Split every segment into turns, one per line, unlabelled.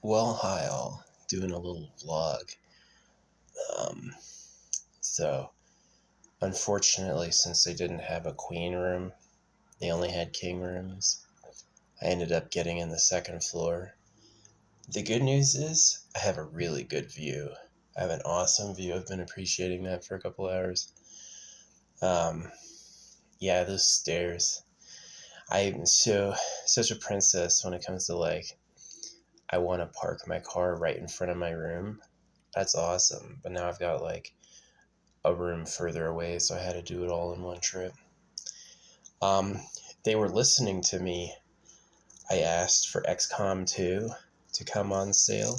Well, hi all. Doing a little vlog. Um, so, unfortunately, since they didn't have a queen room, they only had king rooms. I ended up getting in the second floor. The good news is, I have a really good view. I have an awesome view. I've been appreciating that for a couple hours. Um, yeah, those stairs. I'm such a princess when it comes to I want to park my car right in front of my room. That's awesome. But now I've got a room further away, so I had to do it all in one trip. Um, they were listening to me. I asked for XCOM 2 to come on sale,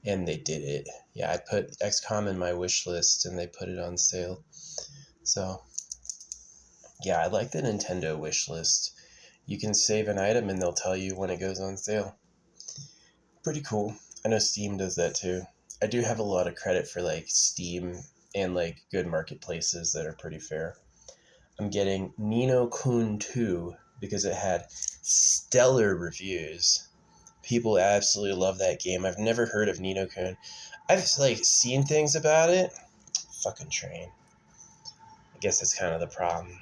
and they did it. Yeah, I put XCOM in my wish list, and they put it on sale. So, yeah, I like the Nintendo wish list. You can save an item, and they'll tell you when it goes on sale. Pretty cool. I know Steam does that too. I do have a lot of credit for Steam and good marketplaces that are pretty fair. I'm getting Ni no Kuni 2 because it had stellar reviews. People absolutely love that game. I've never heard of Ni no Kuni. I've seen things about it. Fucking train. I guess that's kind of the problem.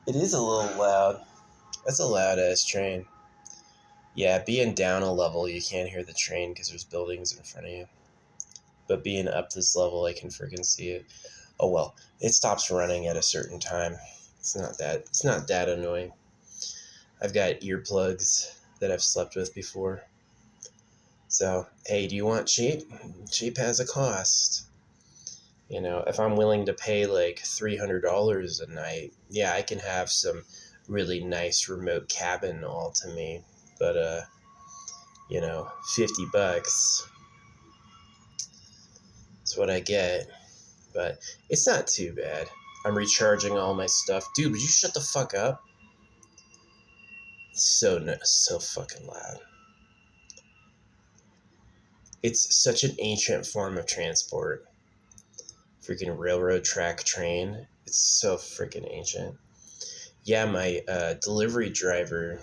It is a little loud. That's a loud ass train. Yeah, being down a level, you can't hear the train because there's buildings in front of you. But being up this level, I can freaking see it. Oh well, it stops running at a certain time. It's not that annoying. I've got earplugs that I've slept with before. So, hey, do you want cheap? Cheap has a cost. You know, if I'm willing to pay $300 a night, yeah, I can have some really nice remote cabin all to me. But, $50 is what I get. But it's not too bad. I'm recharging all my stuff. Dude, would you shut the fuck up? It's so fucking loud. It's such an ancient form of transport. Freaking railroad track train. It's so freaking ancient. Yeah, my delivery driver,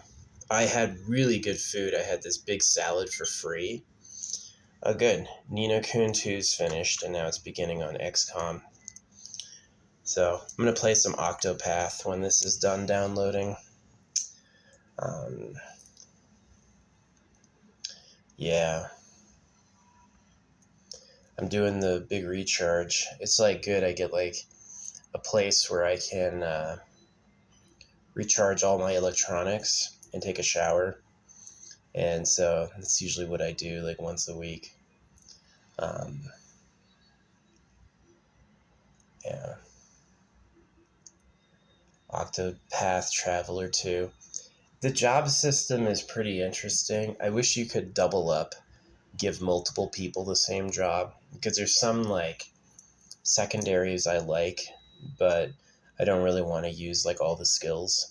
I had really good food. I had this big salad for free. Oh, good. Ni no Kuni 2's finished, and now it's beginning on XCOM. So I'm going to play some Octopath when this is done downloading. Yeah. I'm doing the big recharge. It's good. I get a place where I can recharge all my electronics and take a shower. And so that's usually what I do once a week. Yeah. Octopath Traveler 2. The job system is pretty interesting. I wish you could double up, give multiple people the same job, because there's some secondaries I like, but I don't really want to use all the skills.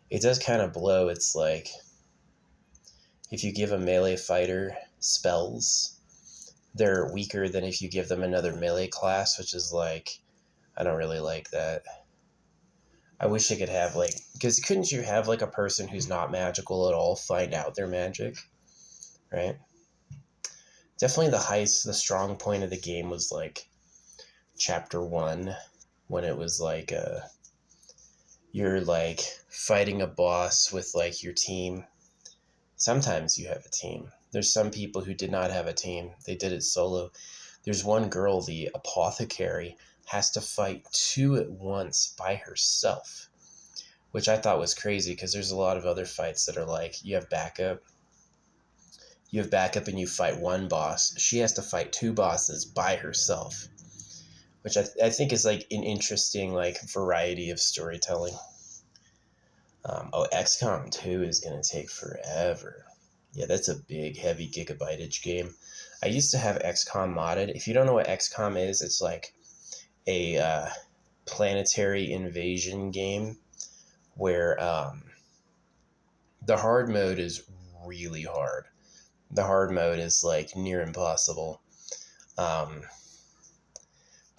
It does kind of blow. It's if you give a melee fighter spells, they're weaker than if you give them another melee class, which is I don't really like that. I wish I could have because couldn't you have a person who's not magical at all find out their magic, right? Definitely the strong point of the game was chapter 1, when it was you're fighting a boss with your team. Sometimes you have a team. There's some people who did not have a team. They did it solo. There's one girl, the apothecary, has to fight 2 at once by herself, which I thought was crazy because there's a lot of other fights that are you have backup. You have backup and you fight one boss. She has to fight 2 bosses by herself, which I think is an interesting variety of storytelling. XCOM 2 is going to take forever. Yeah, that's a big, heavy gigabyteage game. I used to have XCOM modded. If you don't know what XCOM is, it's a planetary invasion game where the hard mode is really hard. The hard mode is near impossible. But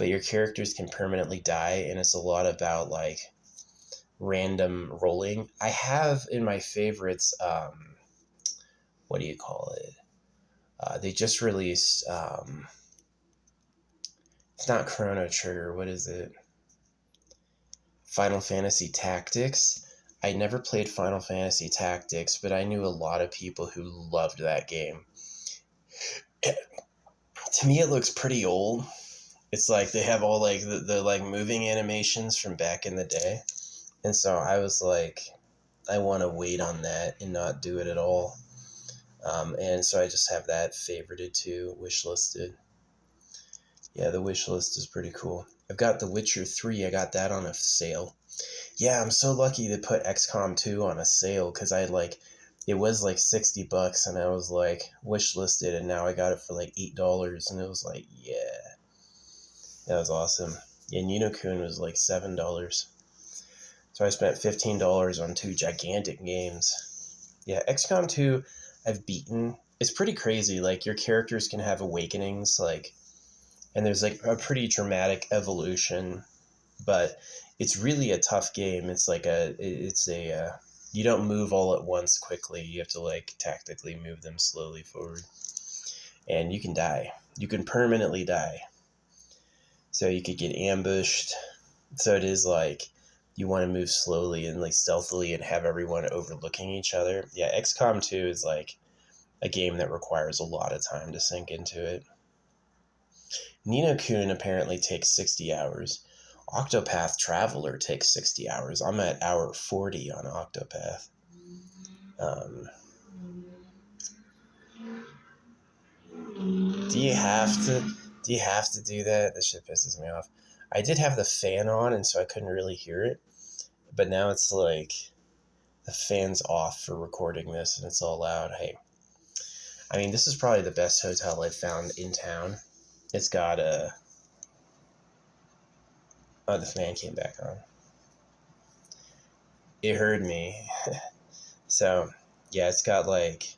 your characters can permanently die, and it's a lot about random rolling. I have in my favorites what do you call it? They just released, it's not Chrono Trigger, what is it? Final Fantasy Tactics. I never played Final Fantasy Tactics, but I knew a lot of people who loved that game. To me, it looks pretty old. It's like they have all like the like moving animations from back in the day. And so I was like, I want to wait on that and not do it at all. And so I just have that favorited too, wishlisted. Yeah, the wish list is pretty cool. I've got The Witcher 3. I got that on a sale. Yeah, I'm so lucky to put XCOM 2 on a sale because I like, it was like $60 and I was like wish listed and now I got it for like $8 and it was like, yeah, that was awesome. Yeah, Nino Kun was like $7. So I spent $15 on two gigantic games. Yeah, XCOM 2 I've beaten. It's pretty crazy. Like your characters can have awakenings, like, and there's like a pretty dramatic evolution, but it's really a tough game. It's like you don't move all at once quickly. You have to like tactically move them slowly forward, and you can die. You can permanently die. So you could get ambushed. So it is like you want to move slowly and like stealthily and have everyone overlooking each other. Yeah, XCOM 2 is like a game that requires a lot of time to sink into it. Nino Kun apparently takes 60 hours. Octopath Traveler takes 60 hours. I'm at hour 40 on Octopath. Do you have to do that? This shit pisses me off. I did have the fan on and so I couldn't really hear it. But now it's like the fan's off for recording this and it's all loud. Hey. I mean, this is probably the best hotel I've found in town. It's got a... Oh, the fan came back on. It heard me. So, yeah, it's got like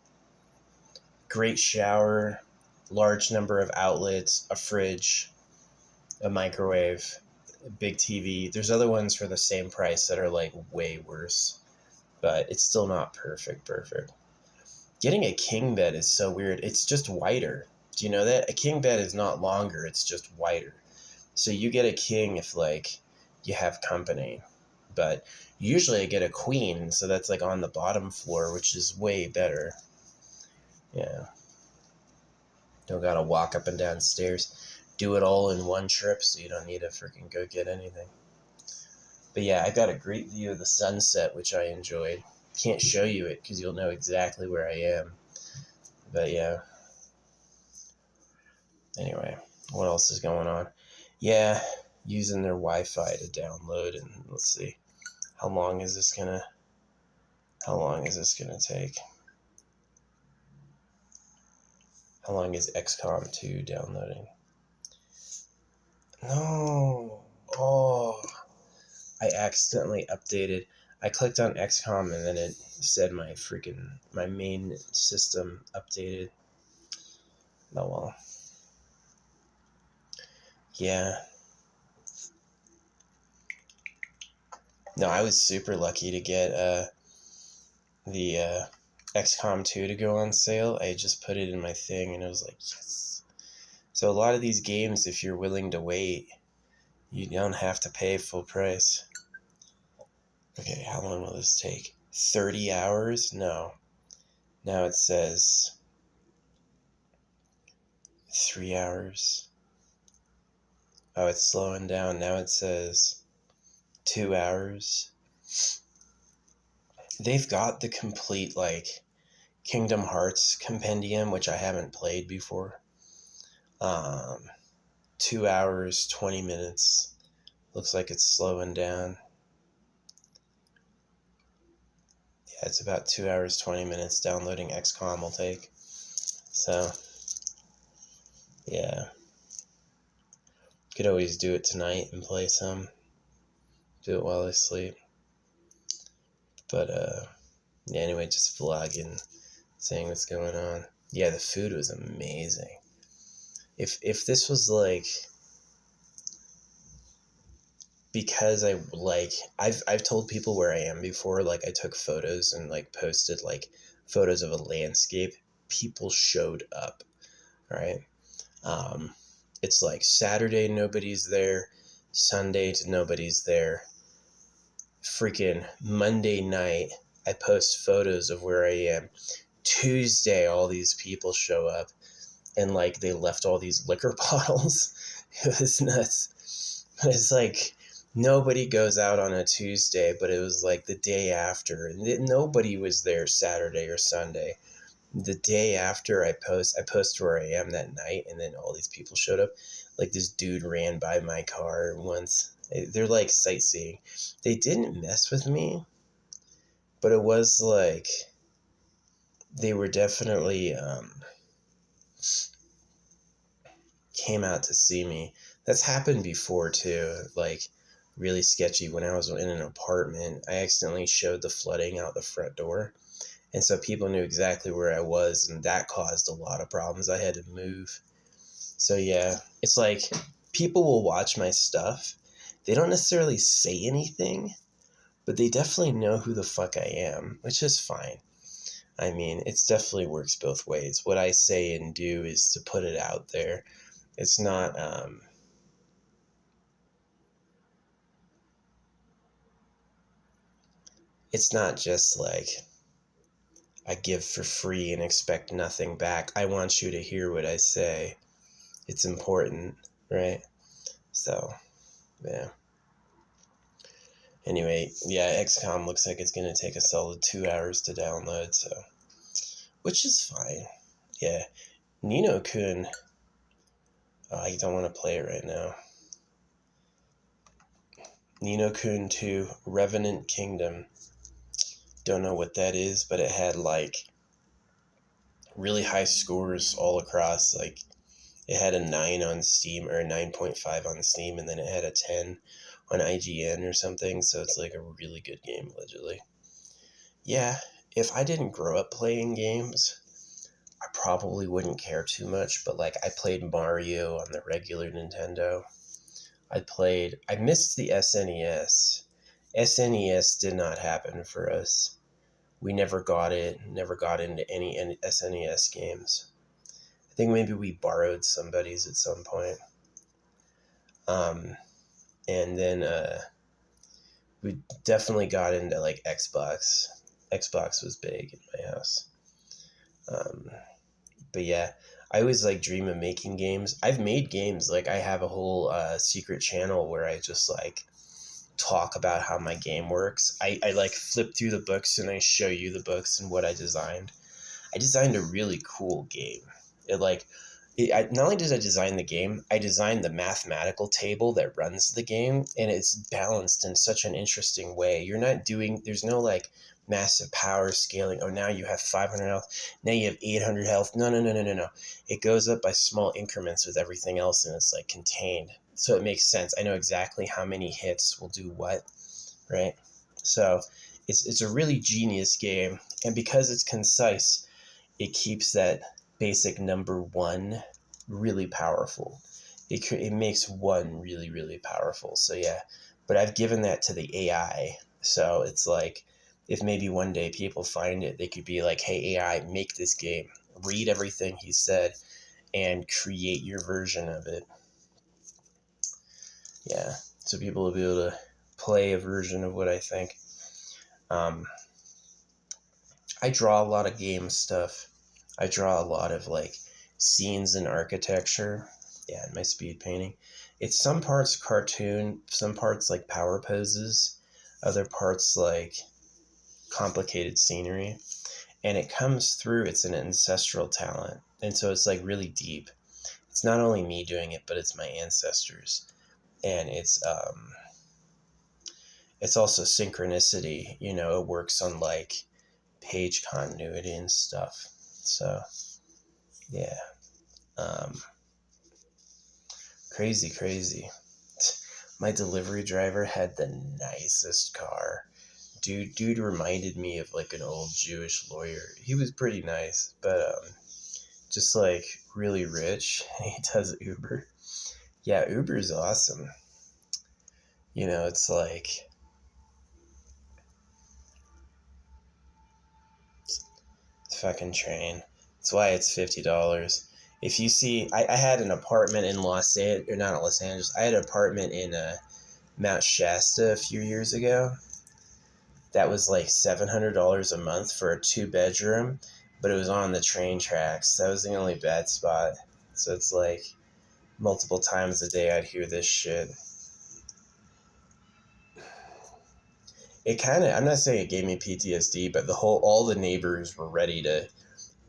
great shower, large number of outlets, a fridge, a microwave, a big TV. There's other ones for the same price that are like way worse, but it's still not perfect. Getting a king bed is so weird. It's just wider. Do you know that? A king bed is not longer, it's just wider. So you get a king if like you have company. But usually I get a queen, so that's like on the bottom floor, which is way better. Yeah. Don't gotta walk up and down stairs. Do it all in one trip so you don't need to freaking go get anything. But yeah, I got a great view of the sunset, which I enjoyed. Can't show you it because you'll know exactly where I am. But yeah. Anyway, what else is going on? Yeah, using their Wi-Fi to download, and let's see. How long is this gonna take? How long is XCOM 2 downloading? No. Oh, I accidentally updated. I clicked on XCOM and then it said my main system updated. Oh well. Yeah. No, I was super lucky to get the XCOM 2 to go on sale. I just put it in my thing and it was like, yes. So a lot of these games, if you're willing to wait, you don't have to pay full price. Okay, how long will this take? 30 hours? No. Now it says 3 hours. Oh, it's slowing down. Now it says 2 hours. They've got the complete, like, Kingdom Hearts compendium, which I haven't played before. 2 hours, 20 minutes. Looks like it's slowing down. Yeah, it's about 2 hours, 20 minutes downloading XCOM will take. So, yeah. Could always do it tonight and play some. Do it while I sleep. But, yeah, anyway, just vlogging, saying what's going on. Yeah, the food was amazing. If this was like, because I've told people where I am before, like I took photos and like posted like photos of a landscape, people showed up, right? It's like Saturday, nobody's there. Sunday, nobody's there. Freaking Monday night, I post photos of where I am. Tuesday, all these people show up, and like they left all these liquor bottles. It was nuts. But it's like nobody goes out on a Tuesday, but it was like the day after, and nobody was there Saturday or Sunday. The day after I post where I am that night, and then all these people showed up. Like this dude ran by my car once. They're like sightseeing. They didn't mess with me, but it was like they were definitely came out to see me. That's happened before too. Like really sketchy. When I was in an apartment, I accidentally showed the flooding out the front door. And so people knew exactly where I was, and that caused a lot of problems. I had to move. So yeah, it's like people will watch my stuff. They don't necessarily say anything, but they definitely know who the fuck I am, which is fine. I mean, it definitely works both ways. What I say and do is to put it out there. It's not just like I give for free and expect nothing back. I want you to hear what I say. It's important, right? So, yeah. Anyway, yeah, XCOM looks like it's going to take a solid 2 hours to download, so, which is fine. Yeah. Nino Kun, I don't want to play it right now. Nino Kun 2, Revenant Kingdom. Don't know what that is, but it had like really high scores all across. Like it had a 9 on Steam, or a 9.5 on Steam, and then it had a 10 on IGN or something. So it's like a really good game, allegedly. Yeah, if I didn't grow up playing games, I probably wouldn't care too much. But like I played Mario on the regular Nintendo. I missed the SNES. SNES did not happen for us. We never got it, never got into any SNES games. I think maybe we borrowed somebody's at some point. And then we definitely got into like Xbox. Xbox was big in my house. But yeah, I always like dream of making games. I've made games. Like I have a whole secret channel where I just like talk about how my game works. I like flip through the books and I show you the books and what I designed. I designed a really cool game. Not only did I design the game, I designed the mathematical table that runs the game, and it's balanced in such an interesting way. There's no like massive power scaling. Oh, now you have 500 health. Now you have 800 health. No, no, no, no, no, no. It goes up by small increments with everything else, and it's like contained. So it makes sense. I know exactly how many hits will do what, right? So it's a really genius game, and because it's concise, it keeps that basic number 1 really powerful. It makes 1 really, really powerful. So yeah, but I've given that to the AI. So it's like, if maybe one day people find it, they could be like, hey, AI, make this game. Read everything he said and create your version of it. Yeah, so people will be able to play a version of what I think. I draw a lot of game stuff. I draw a lot of like scenes and architecture. Yeah, in my speed painting. It's some parts cartoon, some parts like power poses, other parts like complicated scenery. And it comes through, it's an ancestral talent. And so it's like really deep. It's not only me doing it, but it's my ancestors. And it's also synchronicity, it works on like page continuity and stuff. So yeah. Crazy. My delivery driver had the nicest car. Dude reminded me of like an old Jewish lawyer. He was pretty nice, but just like really rich. He does Uber. Yeah, Uber's awesome. It's like fucking train. That's why it's $50. If you see, I had an apartment in Los Angeles, or not Los Angeles, I had an apartment in Mount Shasta a few years ago. That was like $700 a month for a 2-bedroom, but it was on the train tracks. That was the only bad spot. So it's like multiple times a day I'd hear this shit. It kind of, I'm not saying it gave me PTSD, but all the neighbors were ready to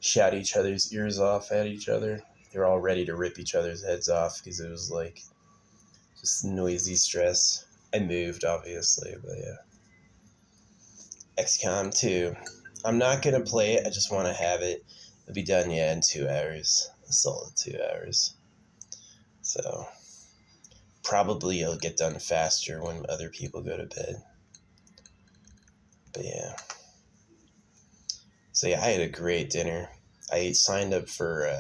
shout each other's ears off at each other. They were all ready to rip each other's heads off because it was like just noisy stress. I moved, obviously, but yeah. XCOM 2. I'm not going to play it. I just want to have it. It'll be done, in 2 hours. A solid 2 hours. So, probably it'll get done faster when other people go to bed. But yeah. So yeah, I had a great dinner. I signed up for,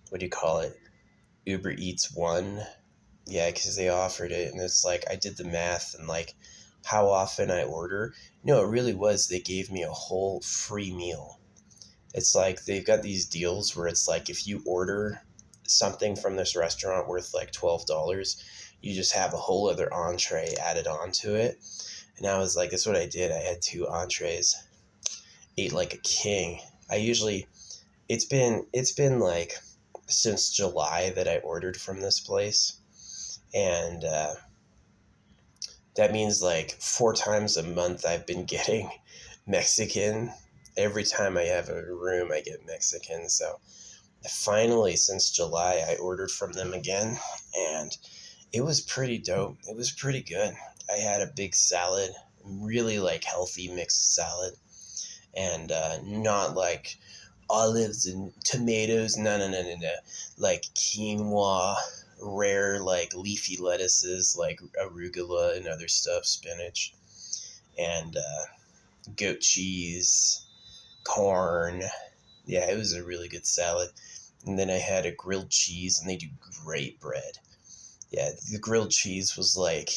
what do you call it? Uber Eats One. Yeah, because they offered it. And it's like, I did the math and like how often I order. No, it really was. They gave me a whole free meal. It's like they've got these deals where it's like if you order something from this restaurant worth like $12, you just have a whole other entree added onto it. And I was like, that's what I did. I had 2 entrees, ate like a king. It's been like since July that I ordered from this place. And that means like 4 times a month I've been getting Mexican. Every time I have a room, I get Mexican. So finally, since July, I ordered from them again, and it was pretty dope. It was pretty good. I had a big salad, really like healthy mixed salad, and not like olives and tomatoes. No. Like quinoa, rare like leafy lettuces like arugula and other stuff, spinach, and goat cheese, corn. Yeah, it was a really good salad. And then I had a grilled cheese, and they do great bread. Yeah, the grilled cheese was like,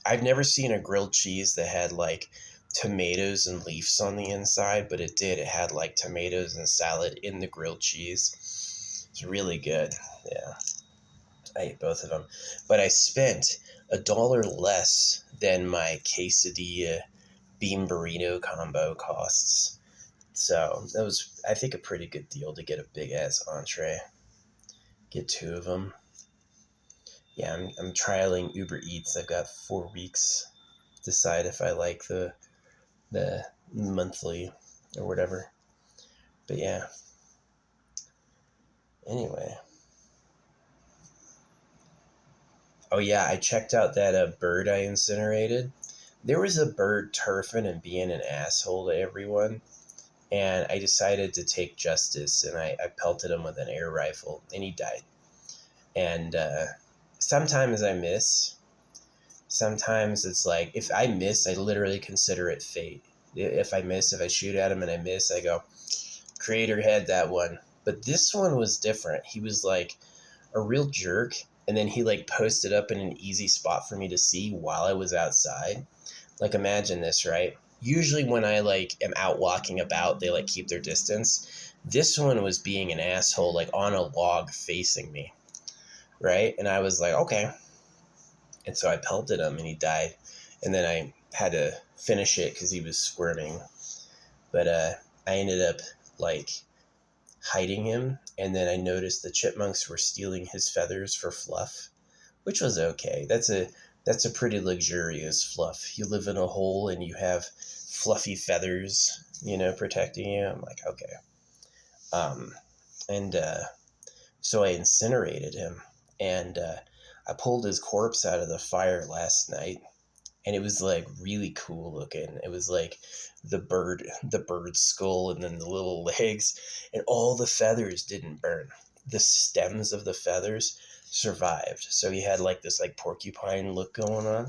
I've never seen a grilled cheese that had like tomatoes and leaves on the inside, but it did. It had like tomatoes and salad in the grilled cheese. It's really good. Yeah, I ate both of them. But I spent $1 less than my quesadilla bean burrito combo costs. So that was, I think, a pretty good deal to get a big ass entree. Get 2 of them. Yeah, I'm trialing Uber Eats. I've got 4 weeks. Decide if I like the monthly or whatever. But yeah. Anyway. Oh yeah, I checked out that bird I incinerated. There was a bird turfing and being an asshole to everyone. And I decided to take justice, and I pelted him with an air rifle, and he died. And sometimes I miss. Sometimes it's like, if I miss, I literally consider it fate. If I shoot at him and I miss, I go, Creator had that one. But this one was different. He was like a real jerk, and then he like posted up in an easy spot for me to see while I was outside. Like, imagine this, right? Usually when I like am out walking about, they like keep their distance. This one was being an asshole, like on a log facing me, right? And I was like, okay. And so I pelted him and he died. And then I had to finish it because he was squirming. But I ended up like hiding him. And then I noticed the chipmunks were stealing his feathers for fluff, which was okay. That's a pretty luxurious fluff. You live in a hole and you have fluffy feathers, protecting you. I'm like, okay. And so I incinerated him, and I pulled his corpse out of the fire last night, and it was like really cool looking. It was like the bird skull, and then the little legs, and all the feathers didn't burn. The stems of the feathers survived. So he had like this like porcupine look going on.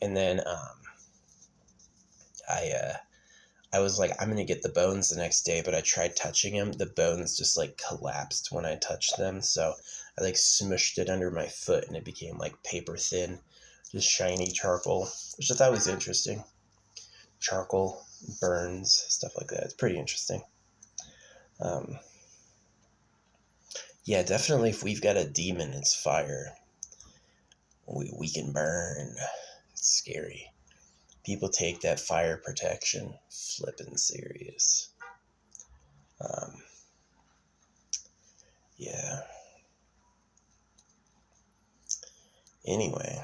And then I was like, I'm gonna get the bones the next day, but I tried touching him. The bones just like collapsed when I touched them. So I like smushed it under my foot, and it became like paper thin, just shiny charcoal, which I thought was interesting. Charcoal burns, stuff like that. It's pretty interesting. Um, yeah, definitely if we've got a demon, it's fire. We can burn. It's scary. People take that fire protection flippin' serious. Um, yeah. Anyway.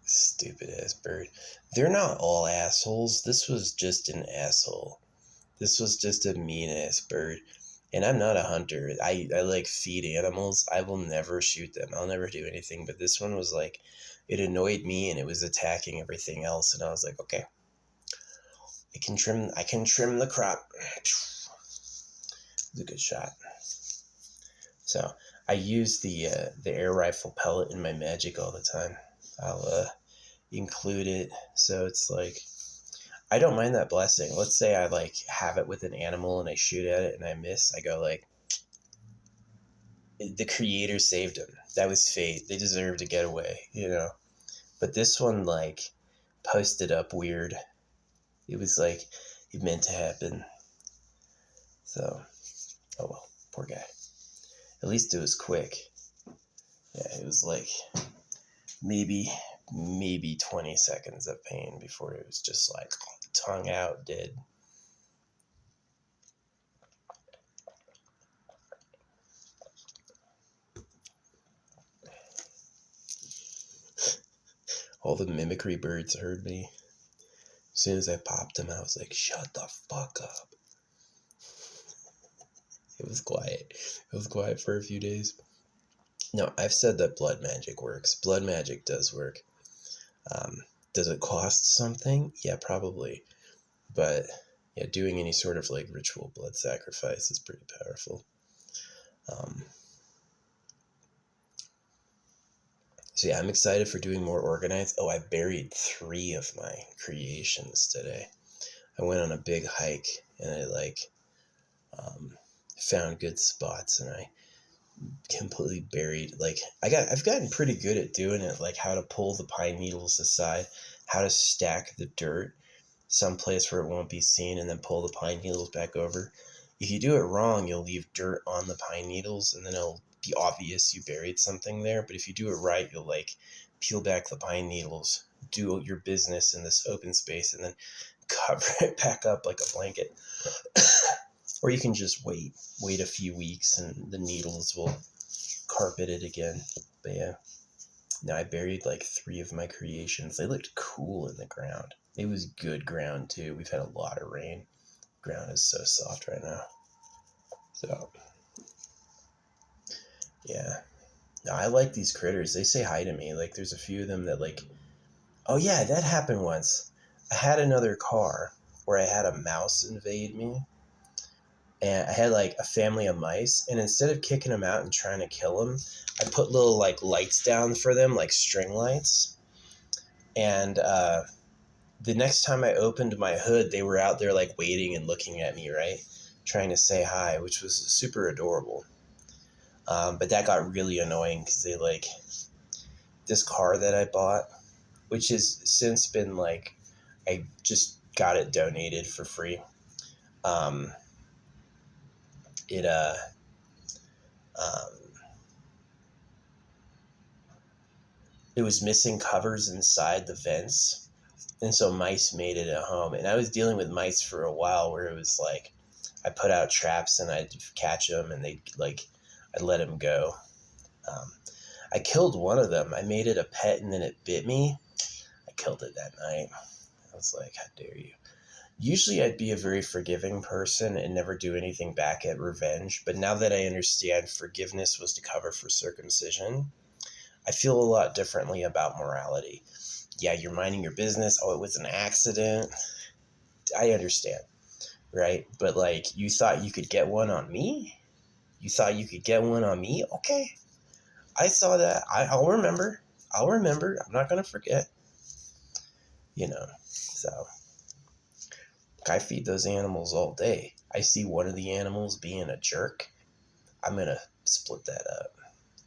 Stupid ass bird. They're not all assholes. This was just an asshole. This was just a mean ass bird. And I'm not a hunter. I like feed animals. I will never shoot them. I'll never do anything. But this one was like, it annoyed me and it was attacking everything else. And I was like, okay, I can trim the crop. It's a good shot. So I use the air rifle pellet in my magic all the time. I'll include it. So it's like, I don't mind that blessing. Let's say I like have it with an animal and I shoot at it and I miss. I go like, the creator saved him. That was fate. They deserve to get away, you know. But this one like posted up weird. It was like it meant to happen. So, oh well, poor guy. At least it was quick. Yeah, it was like maybe 20 seconds of pain before it was just like tongue out, dead. All the mimicry birds heard me. As soon as I popped them, I was like, shut the fuck up. It was quiet. It was quiet for a few days. No, I've said that blood magic works. Blood magic does work. Does it cost something? Yeah, probably. But yeah, doing any sort of like ritual blood sacrifice is pretty powerful. So yeah, I'm excited for doing more organized. Oh, I buried 3 of my creations today. I went on a big hike and I like found good spots and I completely buried. Like I've gotten pretty good at doing it, like how to pull the pine needles aside, how to stack the dirt someplace where it won't be seen, and then pull the pine needles back over. If you do it wrong, you'll leave dirt on the pine needles, and then it'll be obvious you buried something there. But if you do it right, you'll like peel back the pine needles, do your business in this open space, and then cover it back up like a blanket. Or you can just wait a few weeks and the needles will carpet it again. But yeah, now I buried like 3 of my creations. They looked cool in the ground. It was good ground too. We've had a lot of rain. Ground is so soft right now. So yeah. No, I like these critters. They say hi to me. Like there's a few of them that like, oh yeah, that happened once. I had another car where I had a mouse invade me. And I had like a family of mice, and instead of kicking them out and trying to kill them, I put little like lights down for them, like string lights. And the next time I opened my hood, they were out there like waiting and looking at me, right, trying to say hi, which was super adorable. But that got really annoying because they like this car that I bought, which has since been like, I just got it donated for free. Um, it um, it was missing covers inside the vents, and so mice made it at home. And I was dealing with mice for a while where it was like I put out traps and I'd catch them and they'd like I'd let them go. Um, I killed one of them. I made it a pet and then it bit me. I killed it that night. I was like, how dare you? Usually I'd be a very forgiving person and never do anything back at revenge. But now that I understand forgiveness was to cover for circumcision, I feel a lot differently about morality. Yeah, you're minding your business. Oh, it was an accident. I understand, right? But like, you thought you could get one on me? You thought you could get one on me? Okay. I saw that. I'll remember. I'll remember. I'm not going to forget. You know, so I feed those animals all day. I see one of the animals being a jerk. I'm going to split that up.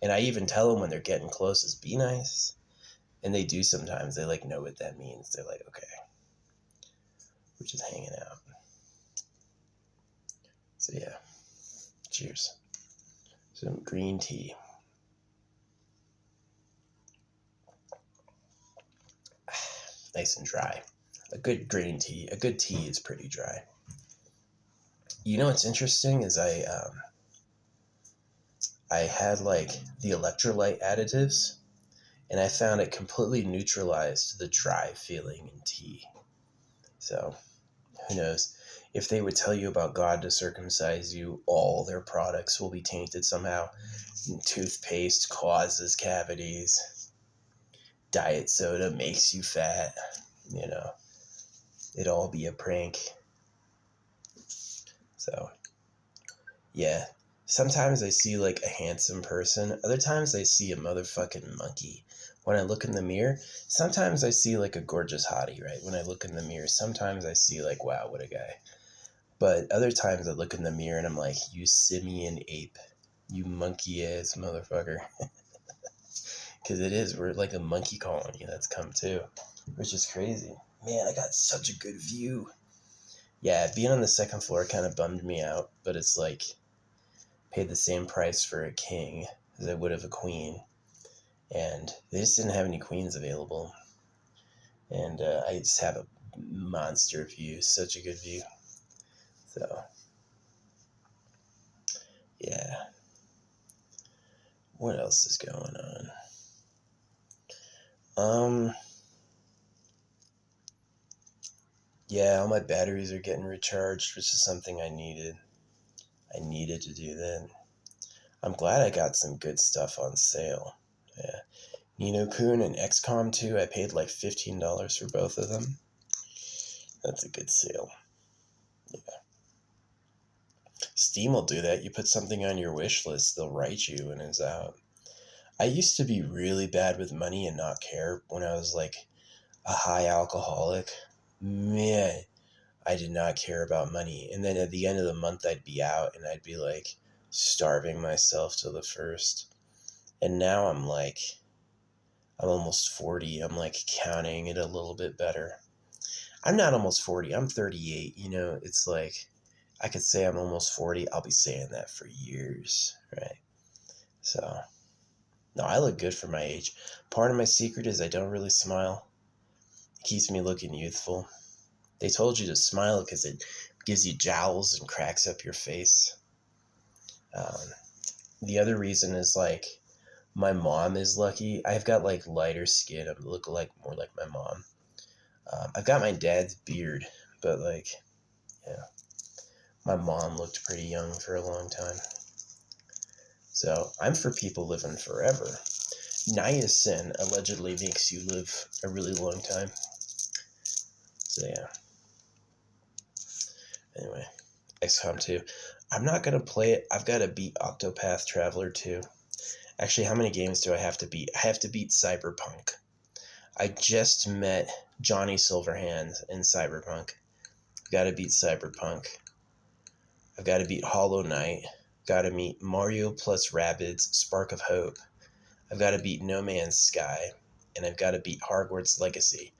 And I even tell them when they're getting close is be nice. And they do sometimes. They like know what that means. They're like, okay, we're just hanging out. So yeah, cheers. Some green tea. Nice and dry. A good green tea. A good tea is pretty dry. You know what's interesting is I had like the electrolyte additives, and I found it completely neutralized the dry feeling in tea. So who knows? If they would tell you about God to circumcise you, all their products will be tainted somehow. Toothpaste causes cavities. Diet soda makes you fat. You know, it'd all be a prank. So, yeah. Sometimes I see like a handsome person. Other times I see a motherfucking monkey. When I look in the mirror, sometimes I see like a gorgeous hottie, right? When I look in the mirror, sometimes I see like, wow, what a guy. But other times I look in the mirror and I'm like, you simian ape. You monkey ass motherfucker. Because it is. We're like a monkey colony that's come too. Which is crazy. Man, I got such a good view. Yeah, being on the second floor kind of bummed me out. But it's like, paid the same price for a king as I would have a queen. And they just didn't have any queens available. And I just have a monster view. Such a good view. So, yeah. What else is going on? Yeah, all my batteries are getting recharged, which is something I needed. I needed to do that. I'm glad I got some good stuff on sale. Yeah. Ni no Kuni and XCOM 2, I paid like $15 for both of them. That's a good sale. Yeah. Steam will do that. You put something on your wish list, they'll write you when it's out. I used to be really bad with money and not care when I was like a high alcoholic. Man, I did not care about money. And then at the end of the month, I'd be out and I'd be like starving myself to the first. And now I'm almost 40. I'm like counting it a little bit better. I'm not almost 40. I'm 38. You know, it's like I could say I'm almost 40. I'll be saying that for years, right? So, no, I look good for my age. Part of my secret is I don't really smile. It keeps me looking youthful. They told you to smile because it gives you jowls and cracks up your face. The other reason is like my mom is lucky. I've got like lighter skin. I look like more like my mom. I've got my dad's beard, but like, yeah, my mom looked pretty young for a long time. So I'm for people living forever. Niacin allegedly makes you live a really long time. So yeah. Anyway, XCOM 2. I'm not going to play it. I've got to beat Octopath Traveler 2. Actually, how many games do I have to beat? I have to beat Cyberpunk. I just met Johnny Silverhand in Cyberpunk. I've got to beat Cyberpunk. I've got to beat Hollow Knight. Got to meet Mario plus Rabbids Spark of Hope. I've got to beat No Man's Sky. And I've got to beat Hogwarts Legacy.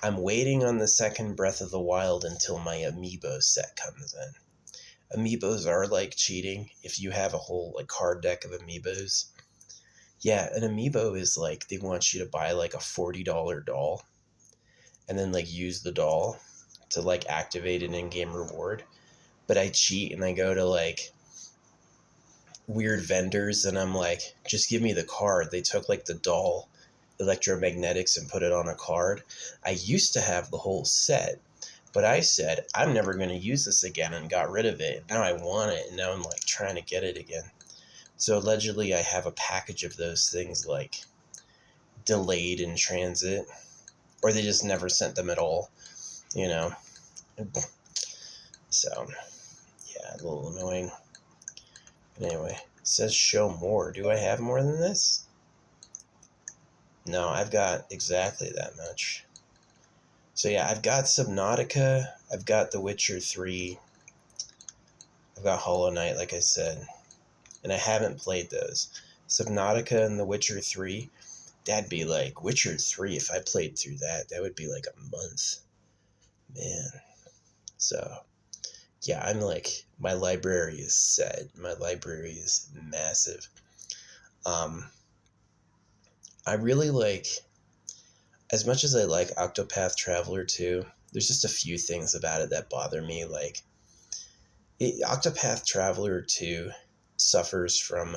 I'm waiting on the second Breath of the Wild until my amiibo set comes in. Amiibos are like cheating if you have a whole like card deck of amiibos. Yeah, an amiibo is like they want you to buy like a $40 doll and then like use the doll to like activate an in-game reward. But I cheat and I go to like weird vendors and I'm like, just give me the card. They took like the doll electromagnetics and put it on a card. I used to have the whole set, but I said, I'm never going to use this again and got rid of it. Now I want it and now I'm like trying to get it again. So allegedly I have a package of those things like delayed in transit, or they just never sent them at all, you know. So yeah, a little annoying. But anyway, it says show more. Do I have more than this? No, I've got exactly that much. So yeah, I've got Subnautica, I've got The Witcher 3, I've got Hollow Knight, like I said, and I haven't played those. Subnautica and The Witcher 3, that'd be like Witcher 3. If I played through that, that would be like a month. Man. So, yeah, I'm like, my library is set. My library is massive. I really like, as much as I like Octopath Traveler 2, there's just a few things about it that bother me. Like, Octopath Traveler 2 suffers from,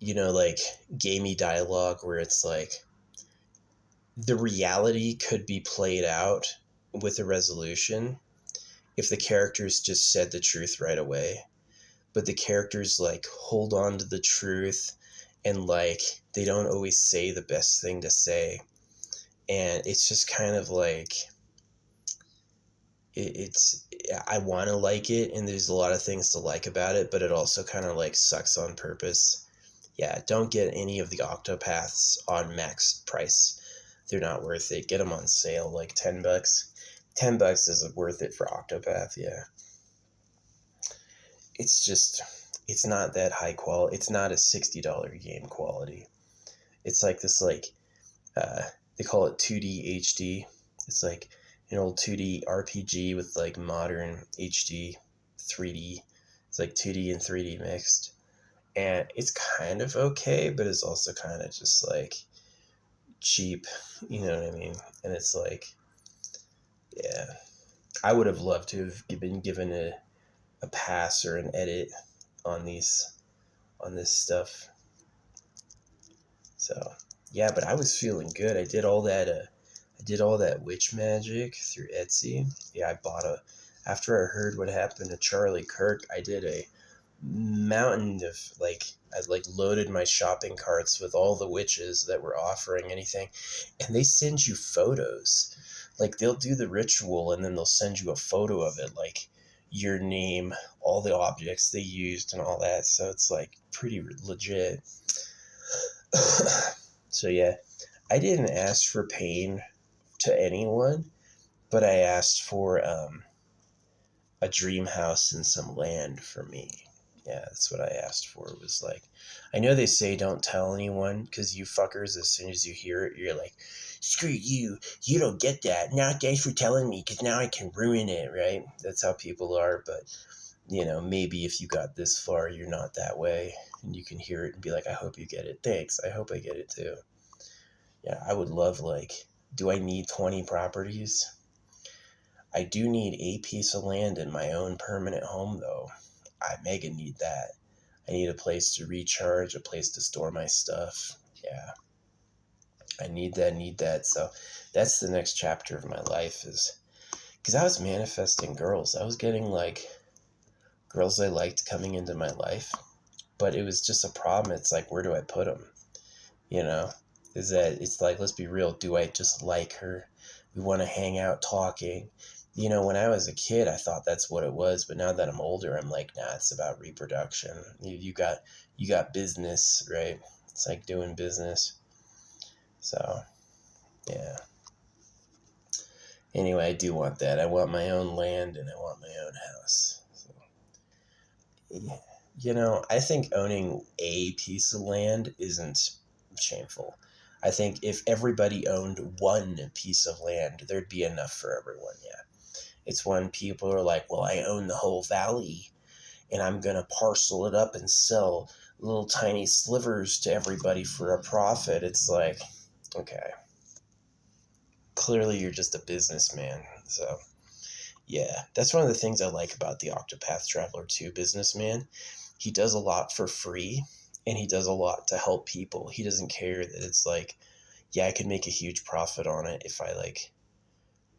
like gamey dialogue where it's like the reality could be played out with a resolution if the characters just said the truth right away. But the characters like hold on to the truth and like they don't always say the best thing to say. And it's just kind of like it's I want to like it and there's a lot of things to like about it, but it also kind of like sucks on purpose. Yeah, don't get any of the Octopaths on max price. They're not worth it. Get them on sale, like $10. $10 is worth it for Octopath, yeah. It's not that high quality. It's not a $60 game quality. It's like this, like, they call it 2D HD. It's like an old 2D RPG with like modern HD 3D. It's like 2D and 3D mixed. And it's kind of okay, but it's also kind of just like cheap, you know what I mean? And it's like, yeah, I would have loved to have been given a pass or an edit on this stuff. So yeah, but I was feeling good. I did all that witch magic through Etsy. Yeah, after I heard what happened to Charlie Kirk, I did a mountain of I loaded my shopping carts with all the witches that were offering anything, and they send you photos. Like they'll do the ritual and then they'll send you a photo of it, like your name, all the objects they used and all that. So it's like pretty legit. So yeah, I didn't ask for pain to anyone, but I asked for a dream house and some land for me. Yeah, that's what I asked for. It was like, I know they say don't tell anyone because you fuckers, as soon as you hear it, you're like, screw you. You don't get that. Now, thanks for telling me because now I can ruin it, right? That's how people are. But, maybe if you got this far, you're not that way. And you can hear it and be like, I hope you get it. Thanks. I hope I get it too. Yeah, I would love, do I need 20 properties? I do need a piece of land in my own permanent home, though. I mega need that. I need a place to recharge, a place to store my stuff. Yeah. I need that. So that's the next chapter of my life is because I was manifesting girls. I was getting girls I liked coming into my life, but it was just a problem. It's like, where do I put them? Is that it's like, let's be real. Do I just like her? We want to hang out talking. When I was a kid, I thought that's what it was. But now that I'm older, I'm like, nah, it's about reproduction. You got business, right? It's like doing business. So, yeah. Anyway, I do want that. I want my own land and I want my own house. So, I think owning a piece of land isn't shameful. I think if everybody owned one piece of land, there'd be enough for everyone, yeah. It's when people are like, well, I own the whole valley and I'm going to parcel it up and sell little tiny slivers to everybody for a profit. It's like, okay, clearly you're just a businessman. So, yeah, that's one of the things I like about the Octopath Traveler 2 businessman. He does a lot for free and he does a lot to help people. He doesn't care that it's like, yeah, I could make a huge profit on it if I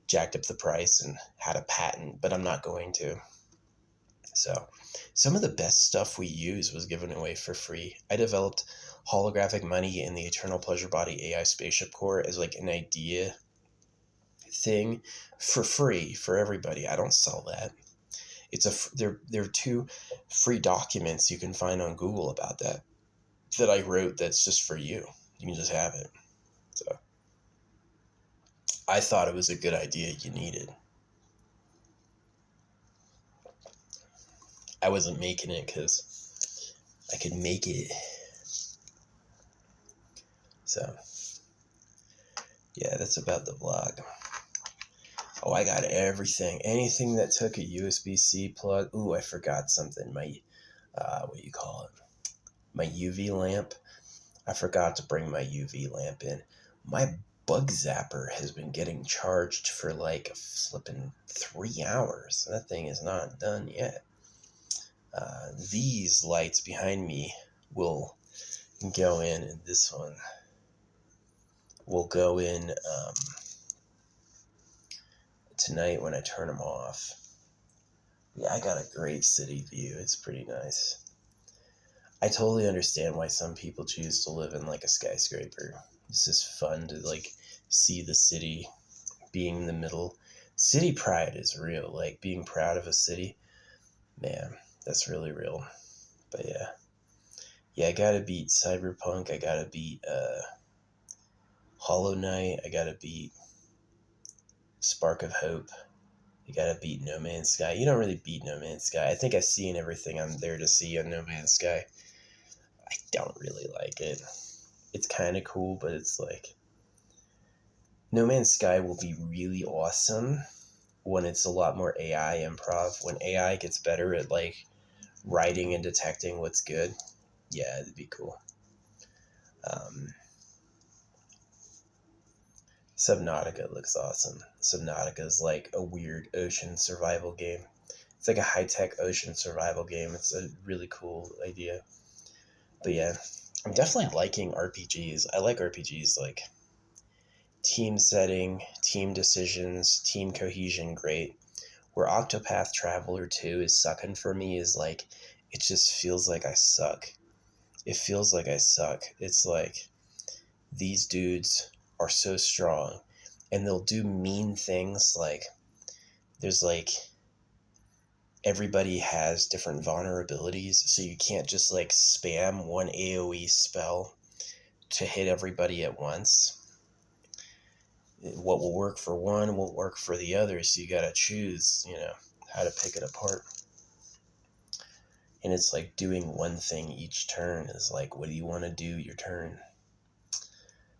jacked up the price and had a patent, but I'm not going to. So some of the best stuff we use was given away for free. I developed holographic money in the Eternal Pleasure Body AI Spaceship Core as an idea thing for free for everybody. I don't sell that. There are 2 free documents you can find on Google about that I wrote that's just for you. You can just have it. So I thought it was a good idea you needed. I wasn't making it because I could make it. So, yeah, that's about the vlog. Oh, I got everything. Anything that took a USB-C plug. Ooh, I forgot something. My, what do you call it? My UV lamp. I forgot to bring my UV lamp in. My bug zapper has been getting charged for like flipping 3 hours. That thing is not done yet. These lights behind me will go in, and this one will go in tonight when I turn them off. Yeah, I got a great city view. It's pretty nice. I totally understand why some people choose to live in like a skyscraper. It's just fun to like see the city being in the middle. City pride is real. Like being proud of a city, man, that's really real. But yeah, I gotta beat Cyberpunk. I gotta beat Hollow Knight. I gotta beat Spark of Hope. You gotta beat No Man's Sky. You don't really beat No Man's Sky. I think I've seen everything I'm there to see on No Man's Sky. I don't really like it. It's kind of cool, but it's like No Man's Sky will be really awesome when it's a lot more AI improv. When AI gets better at like writing and detecting what's good, yeah, it'd be cool. Subnautica looks awesome. Subnautica is like a weird ocean survival game. It's like a high-tech ocean survival game. It's a really cool idea. But yeah, I'm definitely liking RPGs. I like RPGs like team setting, team decisions, team cohesion, great. Where Octopath Traveler 2 is sucking for me is like, it just feels like I suck. It feels like I suck. It's like, these dudes are so strong and they'll do mean things like, there's like, everybody has different vulnerabilities, so you can't just like spam one AoE spell to hit everybody at once. What will work for one won't work for the other, so you gotta choose, how to pick it apart. And it's like doing one thing each turn is like, what do you want to do your turn?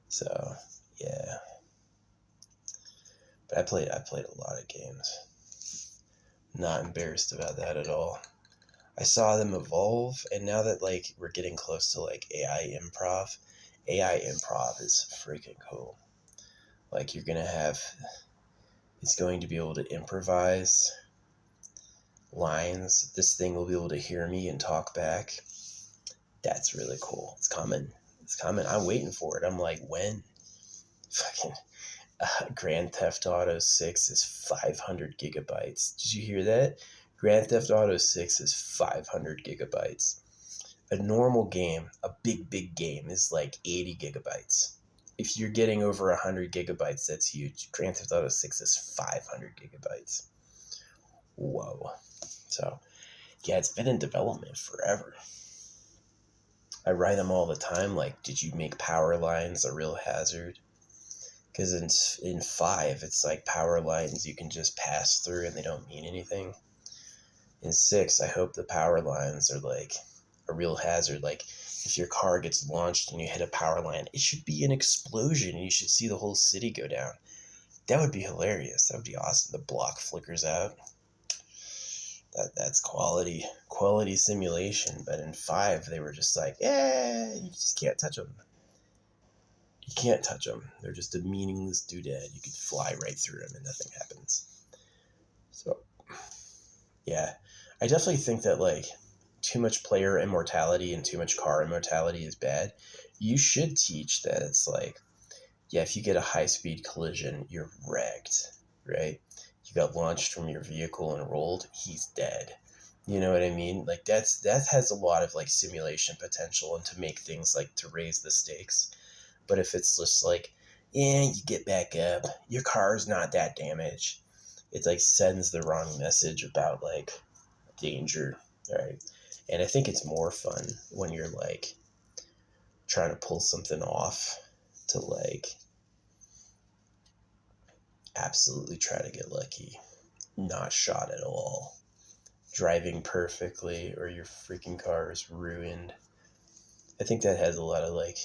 So, yeah. But I played a lot of games. Not embarrassed about that at all. I saw them evolve, and now that like we're getting close to like AI improv is freaking cool. Like it's going to be able to improvise lines. This thing will be able to hear me and talk back. That's really cool. It's coming. It's coming. I'm waiting for it. I'm like, when? Fucking Grand Theft Auto 6 is 500 gigabytes. Did you hear that? Grand Theft Auto 6 is 500 gigabytes. A normal game, a big game, is like 80 gigabytes. If you're getting over 100 gigabytes, that's huge. Grand Theft Auto 6 is 500 gigabytes. Whoa. So, yeah, it's been in development forever. I write them all the time, like, did you make power lines a real hazard? Because in 5, it's like power lines you can just pass through and they don't mean anything. In 6, I hope the power lines are like a real hazard. Like, if your car gets launched and you hit a power line, it should be an explosion and you should see the whole city go down. That would be hilarious. That would be awesome. The block flickers out. That's quality simulation. But in 5, they were just like, you just can't touch them. You can't touch them. They're just a meaningless doodad. You could fly right through them and nothing happens. So, yeah, I definitely think that like too much player immortality and too much car immortality is bad. You should teach that it's like, yeah, if you get a high-speed collision, you're wrecked, right? You got launched from your vehicle and rolled, he's dead. You know what I mean? Like that has a lot of like simulation potential and to make things like to raise the stakes. But if it's just like, yeah, you get back up, your car's not that damaged, it like sends the wrong message about like danger, right? And I think it's more fun when you're like trying to pull something off to like absolutely try to get lucky, not shot at all, driving perfectly, or your freaking car is ruined. I think that has a lot of like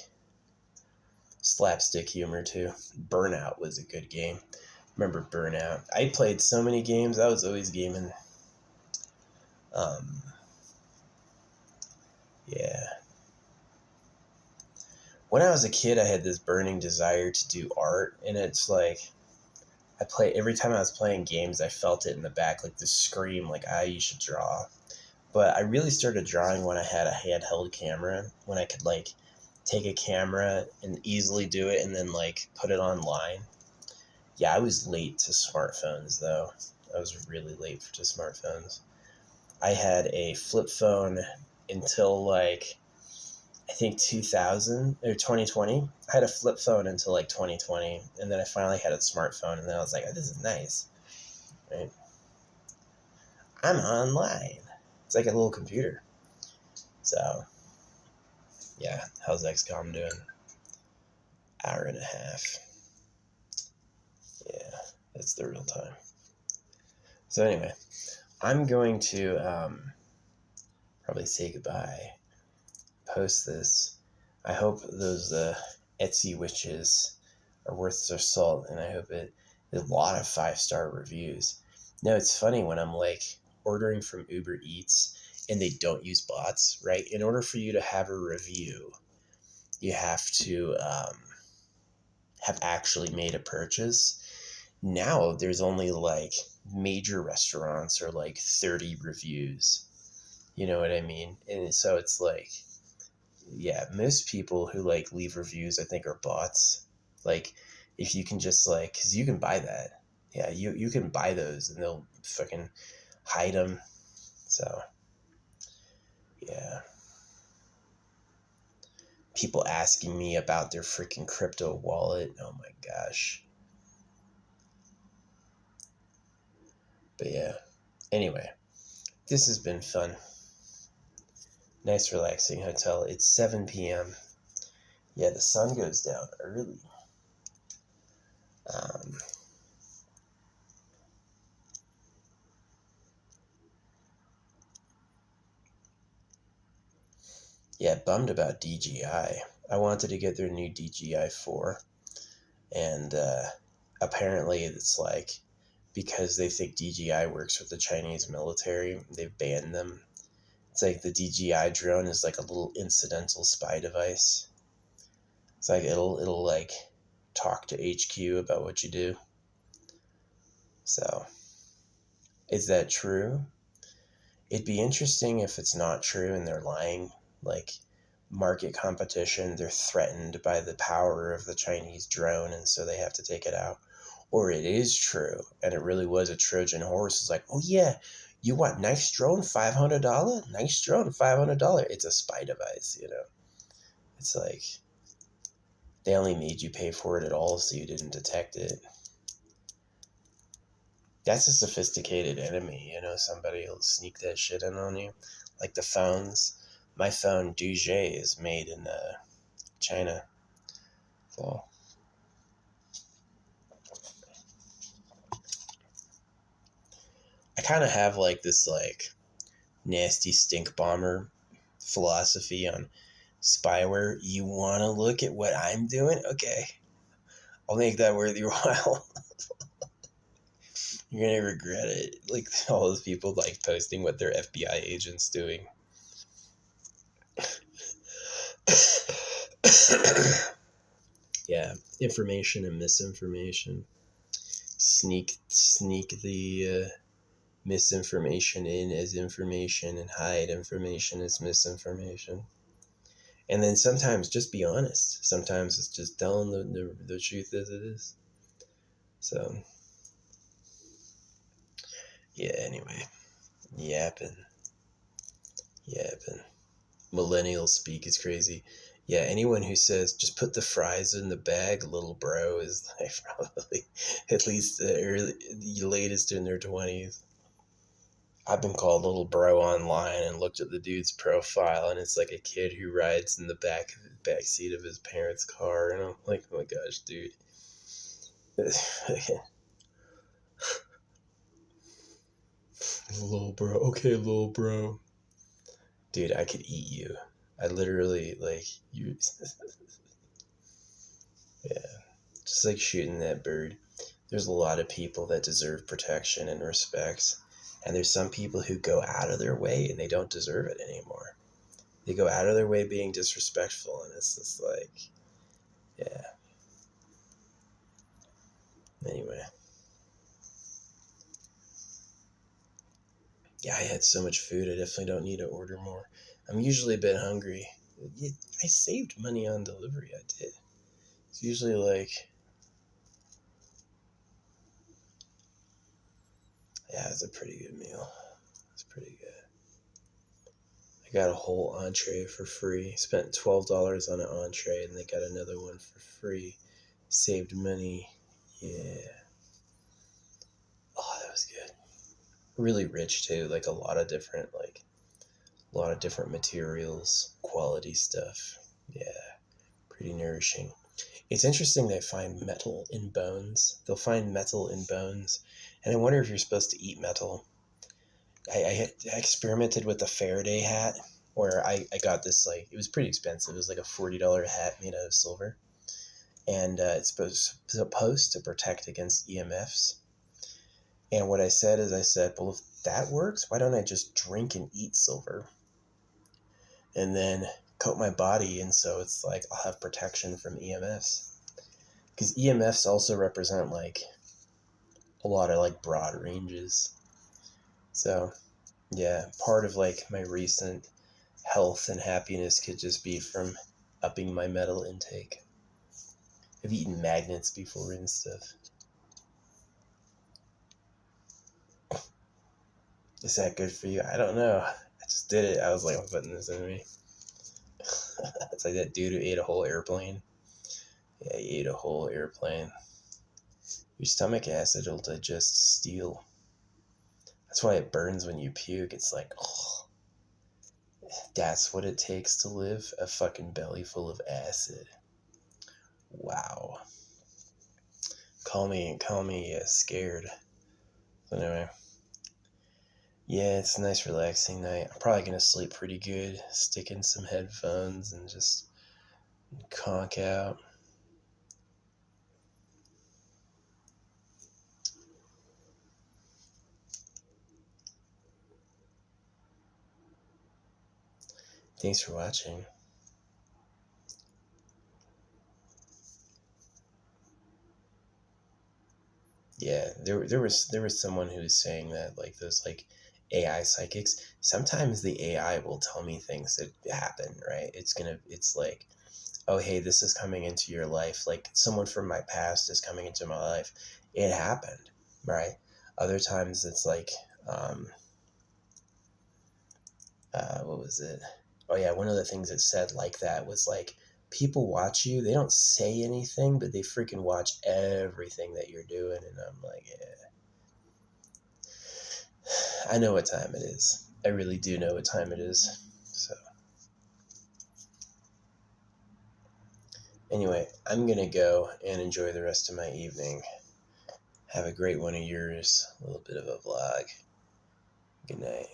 slapstick humor too. Burnout was a good game. Remember Burnout? I played so many games. I was always gaming. Um, yeah. When I was a kid, I had this burning desire to do art, and it's like every time I was playing games, I felt it in the back, like this scream, like, you should draw. But I really started drawing when I had a handheld camera, when I could, like, take a camera and easily do it and then, like, put it online. Yeah, I was late to smartphones, though. I was really late to smartphones. I had a flip phone until, like, I think 2000 or 2020. I had a flip phone until, like, 2020, and then I finally had a smartphone, and then I was like, oh, this is nice, right? I'm online. It's like a little computer. So, yeah, how's XCOM doing? Hour and a half. Yeah, it's the real time. So anyway, I'm going to probably say goodbye. Post this. I hope those Etsy witches are worth their salt, and I hope there's a lot of 5-star reviews. Now, it's funny when I'm, like, ordering from Uber Eats and they don't use bots, right? In order for you to have a review, you have to have actually made a purchase. Now there's only, like, major restaurants are like 30 reviews. You know what I mean? And so it's like, yeah, most people who, like, leave reviews, I think, are bots. Like, if you can just, like, because you can buy that. Yeah, you can buy those and they'll fucking hide them. So, yeah. People asking me about their freaking crypto wallet. Oh my gosh. But yeah. Anyway, this has been fun. Nice relaxing hotel. It's 7 p.m. Yeah, the sun goes down early. Yeah, bummed about DJI. I wanted to get their new DJI 4, and apparently it's like, because they think DJI works with the Chinese military, they've banned them. It's like the DJI drone is like a little incidental spy device. It's like it'll like talk to HQ about what you do. So, is that true? It'd be interesting if it's not true and they're lying. Like, market competition, they're threatened by the power of the Chinese drone, and so they have to take it out. Or it is true, and it really was a Trojan horse. It's like, oh yeah, you want nice drone, $500? Nice drone, $500. It's a spy device, you know. It's like, they only made you pay for it at all so you didn't detect it. That's a sophisticated enemy, you know. Somebody will sneak that shit in on you. Like the phones. My phone, Douget, is made in China. So, I kind of have, like, this, like, nasty stink bomber philosophy on spyware. You want to look at what I'm doing? Okay. I'll make that worth your while. You're going to regret it. Like, all those people, like, posting what their FBI agent's doing. Yeah, information and misinformation. Sneak the misinformation in as information and hide information as misinformation. And then sometimes just be honest. Sometimes it's just telling the truth as it is. So, yeah, anyway. Yapping. Millennial speak is crazy. Yeah, anyone who says just put the fries in the bag, little bro, is like probably at least the latest in their 20s. I've been called little bro online and looked at the dude's profile, and it's like a kid who rides in the back seat of his parents' car, and I'm like, oh my gosh, dude. Little bro, okay, little bro. Dude, I could eat you. I literally, like, you. Yeah. Just like shooting that bird. There's a lot of people that deserve protection and respect. And there's some people who go out of their way and they don't deserve it anymore. They go out of their way being disrespectful, and it's just like, yeah. Anyway. Yeah, I had so much food, I definitely don't need to order more. I'm usually a bit hungry. I saved money on delivery, I did. It's usually like, yeah, it's a pretty good meal. It's pretty good. I got a whole entree for free. Spent $12 on an entree, and they got another one for free. Saved money. Yeah. Oh, that was good. Really rich too. Like a lot of different materials, quality stuff. Yeah, pretty nourishing. It's interesting they find metal in bones. They'll find metal in bones, and I wonder if you're supposed to eat metal. I experimented with the Faraday hat, where I got this, like, it was pretty expensive. It was like a $40 hat made out of silver, and it's supposed to protect against EMFs. And what I said is, I said, well, if that works, why don't I just drink and eat silver, and then coat my body, and so it's like I'll have protection from EMFs, because EMFs also represent like a lot of like broad ranges. So yeah, part of like my recent health and happiness could just be from upping my metal intake. I've eaten magnets before and stuff. Is that good for you? I don't know. I just did it. I was like, I'm putting this in me. It's like that dude who ate a whole airplane. Yeah, he ate a whole airplane. Your stomach acid will digest steel. That's why it burns when you puke. It's like, oh, that's what it takes to live a fucking belly full of acid. Wow. Call me scared. So anyway, yeah, it's a nice relaxing night. I'm probably gonna sleep pretty good. Stick in some headphones and just conk out. Thanks for watching. Yeah, there was someone who was saying that, like, those like AI psychics. Sometimes the AI will tell me things that happen. Right? It's like, oh, hey, this is coming into your life. Like, someone from my past is coming into my life. It happened, right? Other times it's like, um, what was it? Oh yeah, one of the things it said like that was like, people watch you. They don't say anything, but they freaking watch everything that you're doing. And I'm like, yeah, I know what time it is. I really do know what time it is. So anyway, I'm gonna go and enjoy the rest of my evening. Have a great one of yours. A little bit of a vlog. Good night.